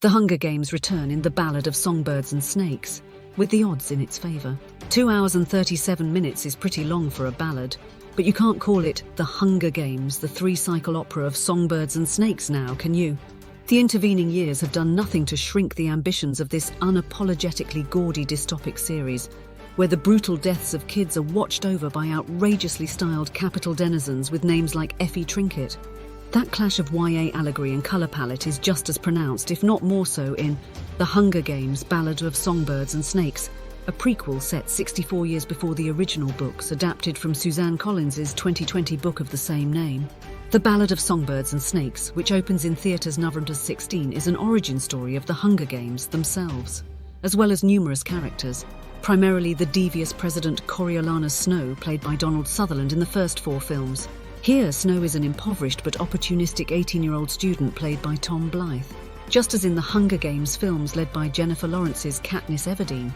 The Hunger Games return in The Ballad of Songbirds and Snakes, with the odds in its favour. 2 hours and 37 minutes is pretty long for a ballad, but you can't call it The Hunger Games, the three-cycle opera of Songbirds and Snakes now, can you? The intervening years have done nothing to shrink the ambitions of this unapologetically gaudy dystopic series, where the brutal deaths of kids are watched over by outrageously styled capital denizens with names like Effie Trinket. That clash of YA allegory and colour palette is just as pronounced, if not more so, in The Hunger Games, Ballad of Songbirds and Snakes, a prequel set 64 years before the original books, adapted from Suzanne Collins's 2020 book of the same name. The Ballad of Songbirds and Snakes, which opens in theatres November 16, is an origin story of the Hunger Games themselves, as well as numerous characters, primarily the devious President Coriolanus Snow, played by Donald Sutherland in the first 4 films. Here, Snow is an impoverished but opportunistic 18-year-old student played by Tom Blythe, just as in the Hunger Games films led by Jennifer Lawrence's Katniss Everdeen.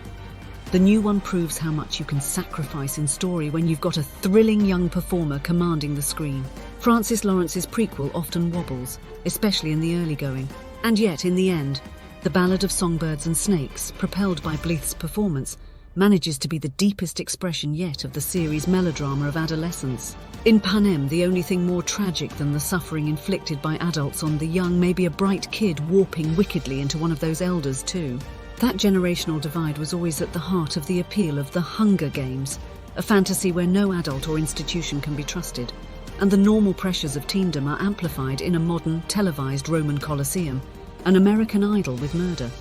The new one proves how much you can sacrifice in story when you've got a thrilling young performer commanding the screen. Francis Lawrence's prequel often wobbles, especially in the early going, and yet, in the end, The Ballad of Songbirds and Snakes, propelled by Blythe's performance, manages to be the deepest expression yet of the series' melodrama of adolescence. In Panem, the only thing more tragic than the suffering inflicted by adults on the young may be a bright kid warping wickedly into one of those elders too. That generational divide was always at the heart of the appeal of The Hunger Games, a fantasy where no adult or institution can be trusted, and the normal pressures of teendom are amplified in a modern, televised Roman Colosseum, an American Idol with murder,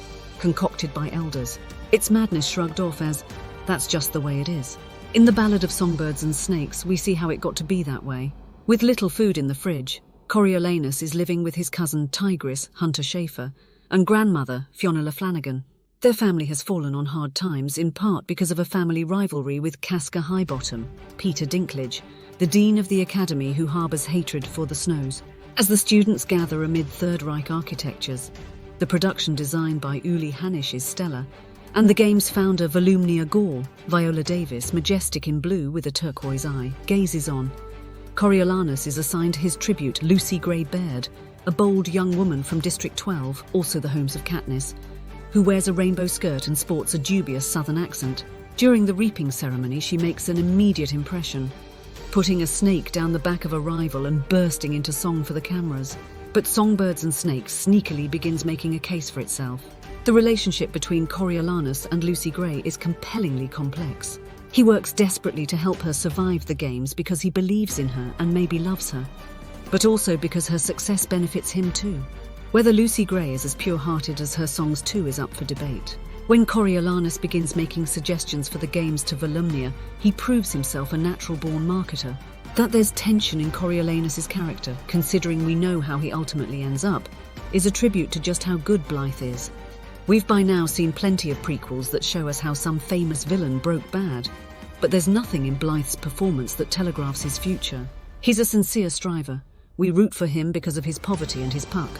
concocted by elders. Its madness shrugged off as, that's just the way it is. In The Ballad of Songbirds and Snakes, we see how it got to be that way. With little food in the fridge, Coriolanus is living with his cousin Tigris, Hunter Schafer, and grandmother, Fionnuala Flanagan. Their family has fallen on hard times, in part because of a family rivalry with Casca Highbottom, Peter Dinklage, the dean of the academy who harbours hatred for the Snows. As the students gather amid Third Reich architectures, the production design by Uli Hanisch is stellar, and the game's founder Volumnia Gaul, Viola Davis, majestic in blue with a turquoise eye, gazes on. Coriolanus is assigned his tribute, Lucy Gray Baird, a bold young woman from District 12, also the homes of Katniss, who wears a rainbow skirt and sports a dubious southern accent. During the reaping ceremony, she makes an immediate impression, putting a snake down the back of a rival and bursting into song for the cameras. But Songbirds and Snakes sneakily begins making a case for itself. The relationship between Coriolanus and Lucy Gray is compellingly complex. He works desperately to help her survive the games because he believes in her and maybe loves her, but also because her success benefits him too. Whether Lucy Gray is as pure-hearted as her songs too is up for debate. When Coriolanus begins making suggestions for the games to Volumnia, he proves himself a natural-born marketer. That there's tension in Coriolanus's character, considering we know how he ultimately ends up, is a tribute to just how good Blythe is. We've by now seen plenty of prequels that show us how some famous villain broke bad, but there's nothing in Blythe's performance that telegraphs his future. He's a sincere striver. We root for him because of his poverty and his puck,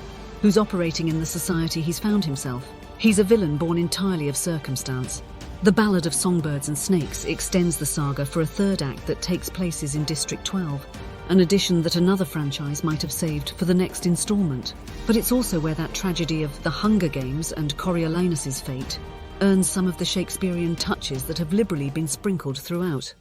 who's operating in the society he's found himself. He's a villain born entirely of circumstance. The Ballad of Songbirds and Snakes extends the saga for a third act that takes places in District 12, an addition that another franchise might have saved for the next installment. But it's also where that tragedy of The Hunger Games and Coriolanus's fate earns some of the Shakespearean touches that have liberally been sprinkled throughout.